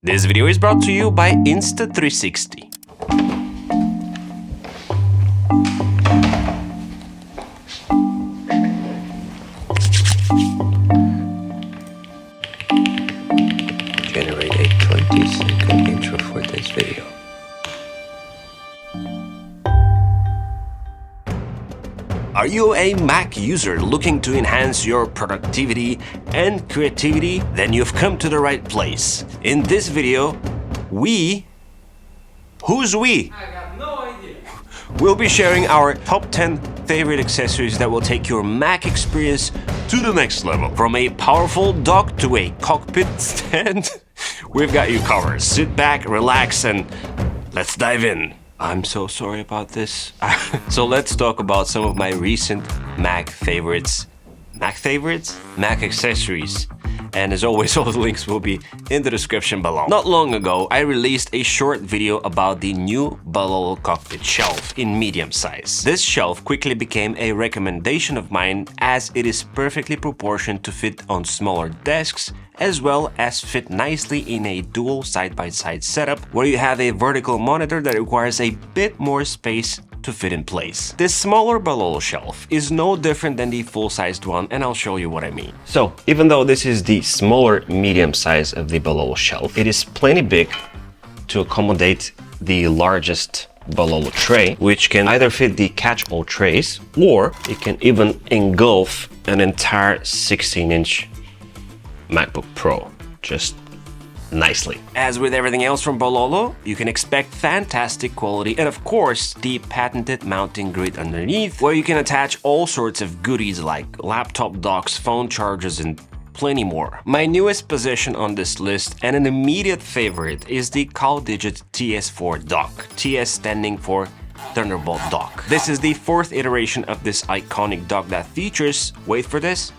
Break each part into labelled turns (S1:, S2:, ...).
S1: This video is brought to you by Insta360.
S2: Generate a 20-second intro for this video.
S1: Are you a Mac user looking to enhance your productivity and creativity? Then you've come to the right place. In this video, who's we?
S3: I got no idea.
S1: We'll be sharing our top 10 favorite accessories that will take your Mac experience to the next level. From a powerful dock to a cockpit stand, we've got you covered. Sit back, relax, and let's dive in. I'm so sorry about this. So let's talk about some of my recent Mac favorites. Mac favorites? Mac accessories. And as always, all the links will be in the description below. Not long ago, I released a short video about the new Balolo cockpit shelf in medium size. This shelf quickly became a recommendation of mine as it is perfectly proportioned to fit on smaller desks, as well as fit nicely in a dual side-by-side setup where you have a vertical monitor that requires a bit more space to fit in place. This smaller Balolo shelf is no different than the full-sized one, and I'll show you what I mean. So, even though this is the smaller medium size of the Balolo shelf, it is plenty big to accommodate the largest Balolo tray, which can either fit the catch-all trays, or it can even engulf an entire 16-inch MacBook Pro, just nicely. As with everything else from Balolo, you can expect fantastic quality and of course the patented mounting grid underneath, where you can attach all sorts of goodies like laptop docks, phone chargers, and plenty more. My newest possession on this list and an immediate favorite is the CalDigit TS4 dock, TS standing for Thunderbolt dock. This is the fourth iteration of this iconic dock that features, wait for this,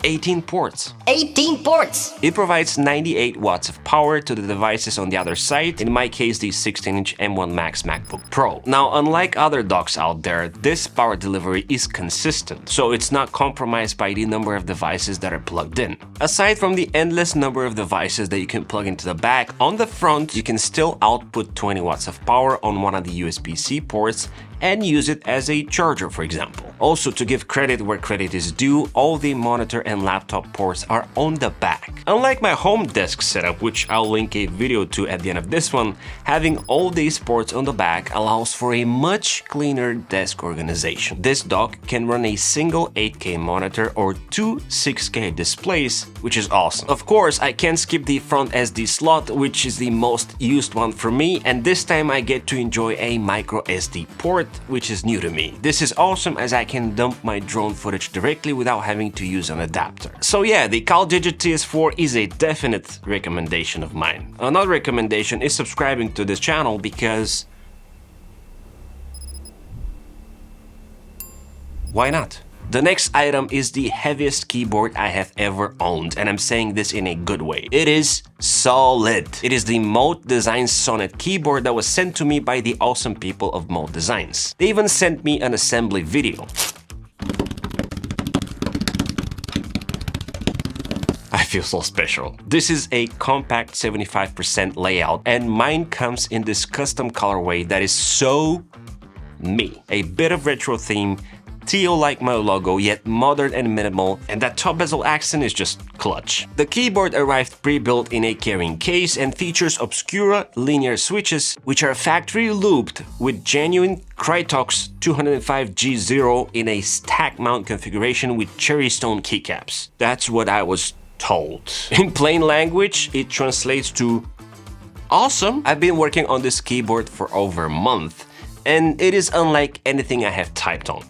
S1: 18 ports.
S4: 18 ports!
S1: It provides 98 watts of power to the devices on the other side, in my case the 16-inch M1 Max MacBook Pro. Now, unlike other docks out there, this power delivery is consistent, so it's not compromised by the number of devices that are plugged in. Aside from the endless number of devices that you can plug into the back, on the front you can still output 20 watts of power on one of the USB-C ports and use it as a charger, for example. Also, to give credit where credit is due, all the monitor and laptop ports are on the back. Unlike my home desk setup, which I'll link a video to at the end of this one, having all these ports on the back allows for a much cleaner desk organization. This dock can run a single 8K monitor or two 6K displays, which is awesome. Of course, I can't skip the front SD slot, which is the most used one for me, and this time I get to enjoy a micro SD port, which is new to me. This is awesome as I can dump my drone footage directly without having to use an adapter. So yeah, the CalDigit TS4 is a definite recommendation of mine. Another recommendation is subscribing to this channel because why not? The next item is the heaviest keyboard I have ever owned, and I'm saying this in a good way. It is solid. It is the Mode Designs Sonnet keyboard that was sent to me by the awesome people of Mode Designs. They even sent me an assembly video. I feel so special. This is a compact 75% layout, and mine comes in this custom colorway that is so me. A bit of retro theme, teal like my logo, yet modern and minimal, and that top bezel accent is just clutch. The keyboard arrived pre-built in a carrying case and features Obscura linear switches, which are factory looped with genuine Krytox 205G0 in a stack mount configuration with cherry stone keycaps. That's what I was told. In plain language, it translates to awesome. I've been working on this keyboard for over a month, and it is unlike anything I have typed on.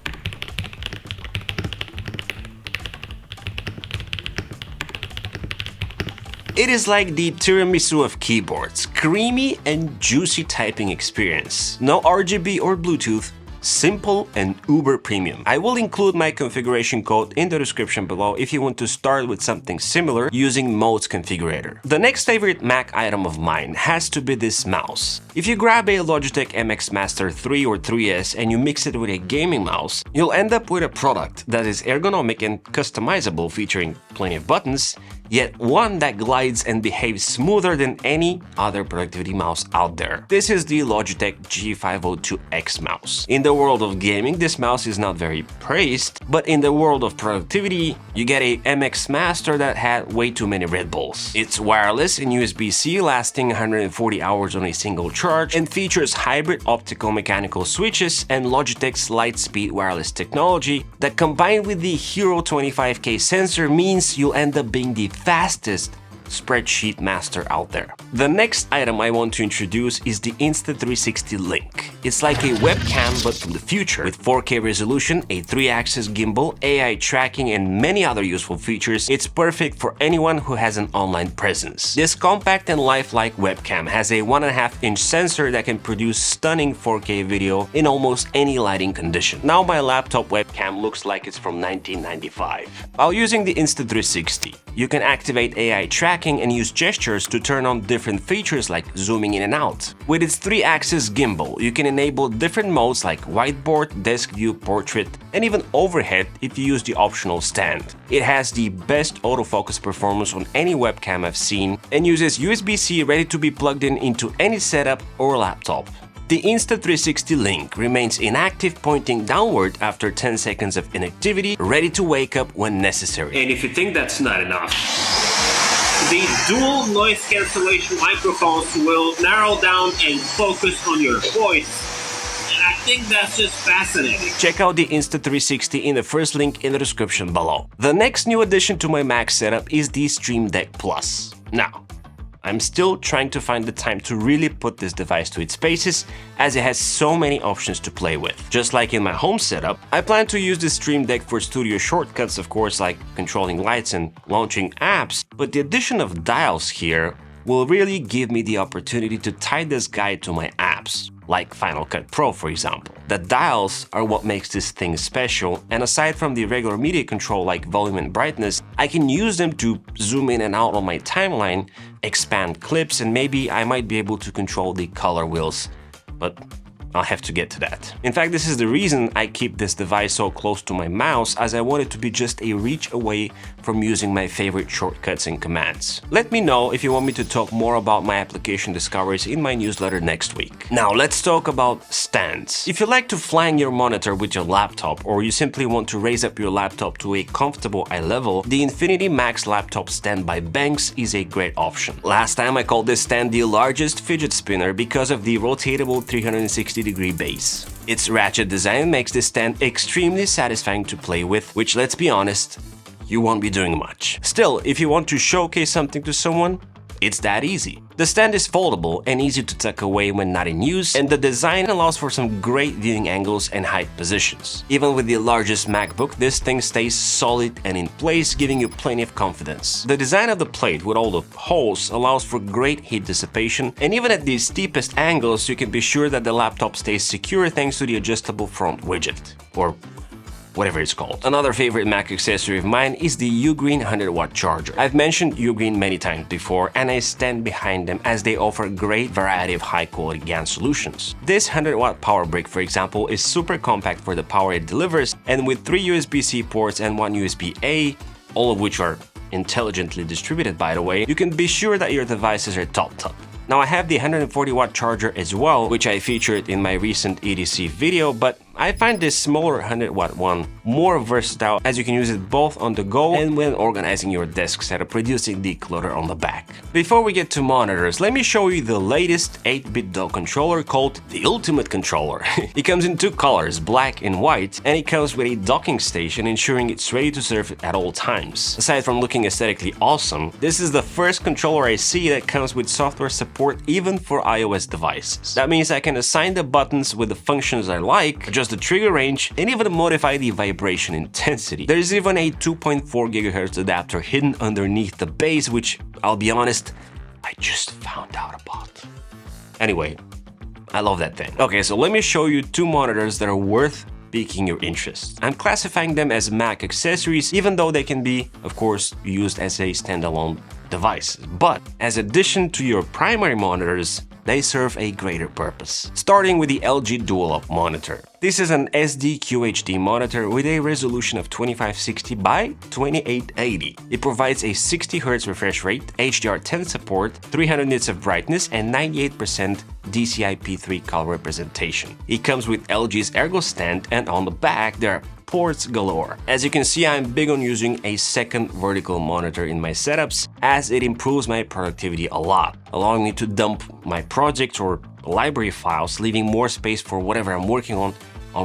S1: It is like the tiramisu of keyboards, creamy and juicy typing experience. No RGB or Bluetooth, simple and uber premium. I will include my configuration code in the description below if you want to start with something similar using Mode's configurator. The next favorite Mac item of mine has to be this mouse. If you grab a Logitech MX Master 3 or 3S and you mix it with a gaming mouse, you'll end up with a product that is ergonomic and customizable, featuring plenty of buttons, yet one that glides and behaves smoother than any other productivity mouse out there. This is the Logitech G502X mouse. In the world of gaming, this mouse is not very praised, but in the world of productivity, you get a MX Master that had way too many Red Bulls. It's wireless and USB-C, lasting 140 hours on a single charge, and features hybrid optical mechanical switches and Logitech's Lightspeed wireless technology that, combined with the Hero 25K sensor, means you'll end up being the fastest spreadsheet master out there. The next item I want to introduce is the Insta360 Link. It's like a webcam but from the future, with 4K resolution, a 3-axis gimbal, AI tracking, and many other useful features. It's perfect for anyone who has an online presence. This compact and lifelike webcam has a 1.5-inch sensor that can produce stunning 4K video in almost any lighting condition. Now my laptop webcam looks like it's from 1995. While using the Insta360, you can activate AI tracking and use gestures to turn on different features like zooming in and out. With its 3-axis gimbal, you can enable different modes like whiteboard, desk view, portrait, and even overhead if you use the optional stand. It has the best autofocus performance on any webcam I've seen and uses USB-C ready to be plugged in into any setup or laptop. The Insta360 Link remains inactive, pointing downward after 10 seconds of inactivity, ready to wake up when necessary.
S3: And if you think that's not enough, the dual noise cancellation microphones will narrow down and focus on your voice. And I think that's just fascinating.
S1: Check out the Insta360 in the first link in the description below. The next new addition to my Mac setup is the Stream Deck Plus. Now, I'm still trying to find the time to really put this device to its paces, as it has so many options to play with. Just like in my home setup, I plan to use the Stream Deck for studio shortcuts, of course, like controlling lights and launching apps, but the addition of dials here will really give me the opportunity to tie this guy to my apps, like Final Cut Pro, for example. The dials are what makes this thing special, and aside from the regular media control like volume and brightness, I can use them to zoom in and out on my timeline, expand clips, and maybe I might be able to control the color wheels, but I'll have to get to that. In fact, this is the reason I keep this device so close to my mouse, as I want it to be just a reach away from using my favorite shortcuts and commands. Let me know if you want me to talk more about my application discoveries in my newsletter next week. Now let's talk about stands. If you like to flank your monitor with your laptop, or you simply want to raise up your laptop to a comfortable eye level, the Infinity Max Laptop Stand by Banks is a great option. Last time I called this stand the largest fidget spinner because of the rotatable 360-degree base. Its ratchet design makes this stand extremely satisfying to play with, which, let's be honest, you won't be doing much. Still, if you want to showcase something to someone, it's that easy. The stand is foldable and easy to tuck away when not in use, and the design allows for some great viewing angles and height positions. Even with the largest MacBook, this thing stays solid and in place, giving you plenty of confidence. The design of the plate with all the holes allows for great heat dissipation, and even at the steepest angles, you can be sure that the laptop stays secure thanks to the adjustable front widget, or whatever it's called. Another favorite Mac accessory of mine is the Ugreen 100-watt charger. I've mentioned Ugreen many times before, and I stand behind them as they offer a great variety of high-quality GaN solutions. This 100-watt power brick, for example, is super compact for the power it delivers, and with 3 USB-C ports and 1 USB-A, all of which are intelligently distributed, by the way, you can be sure that your devices are top. Now I have the 140-watt charger as well, which I featured in my recent EDC video, but I find this smaller 100-watt one more versatile, as you can use it both on the go and when organizing your desk setup, reducing the clutter on the back. Before we get to monitors, let me show you the latest 8-bit dock controller called the Ultimate Controller. It comes in 2 colors, black and white, and it comes with a docking station, ensuring it's ready to serve at all times. Aside from looking aesthetically awesome, this is the first controller I see that comes with software support even for iOS devices. That means I can assign the buttons with the functions I like, adjust the trigger range, and even modify the vibration intensity. There's even a 2.4 GHz adapter hidden underneath the base, which, I'll be honest, I just found out about. Anyway, I love that thing. Okay, so let me show you 2 monitors that are worth piquing your interest. I'm classifying them as Mac accessories, even though they can be, of course, used as a standalone device. But as addition to your primary monitors, they serve a greater purpose. Starting with the LG Dual-Up monitor. This is an SD QHD monitor with a resolution of 2560 by 2880. It provides a 60Hz refresh rate, HDR10 support, 300 nits of brightness, and 98% DCI-P3 color representation. It comes with LG's Ergo stand, and on the back there are ports galore. As you can see, I'm big on using a second vertical monitor in my setups, as it improves my productivity a lot, allowing me to dump my projects or library files, leaving more space for whatever I'm working on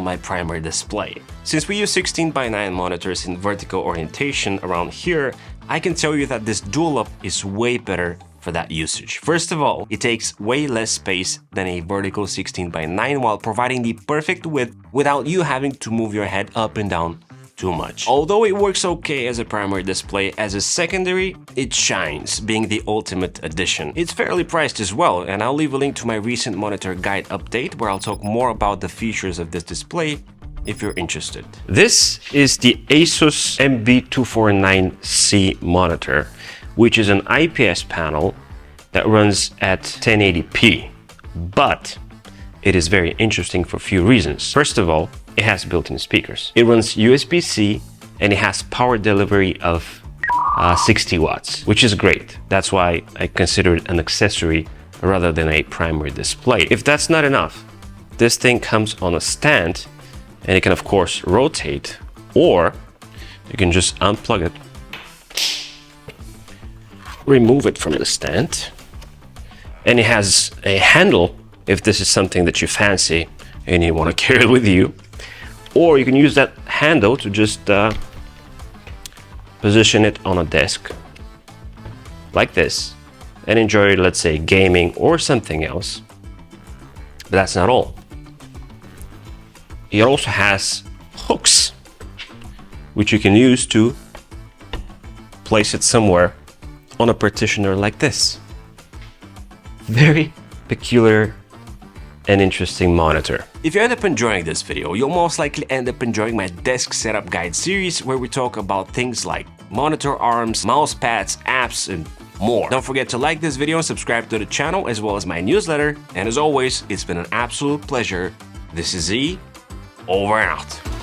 S1: my primary display. Since we use 16:9 monitors in vertical orientation around here, I can tell you that this Dual-Up is way better for that usage. First of all, it takes way less space than a vertical 16:9 while providing the perfect width without you having to move your head up and down too much. Although it works okay as a primary display, as a secondary, it shines, being the ultimate addition. It's fairly priced as well, and I'll leave a link to my recent monitor guide update where I'll talk more about the features of this display if you're interested. This is the Asus MB249C monitor, which is an IPS panel that runs at 1080p, but it is very interesting for a few reasons. First of all, it has built-in speakers. It runs USB-C and it has power delivery of 60 watts, which is great. That's why I consider it an accessory rather than a primary display. If that's not enough, this thing comes on a stand and it can of course rotate, or you can just unplug it, remove it from the stand, and it has a handle if this is something that you fancy and you want to carry it with you. Or you can use that handle to just position it on a desk like this and enjoy, let's say, gaming or something else. But that's not all. It also has hooks, which you can use to place it somewhere on a partitioner like this. Very peculiar and interesting monitor. If you end up enjoying this video, you'll most likely end up enjoying my desk setup guide series, where we talk about things like monitor arms, mouse pads, apps, and more. Don't forget to like this video and subscribe to the channel, as well as my newsletter. And as always, it's been an absolute pleasure. This is Z, over and out.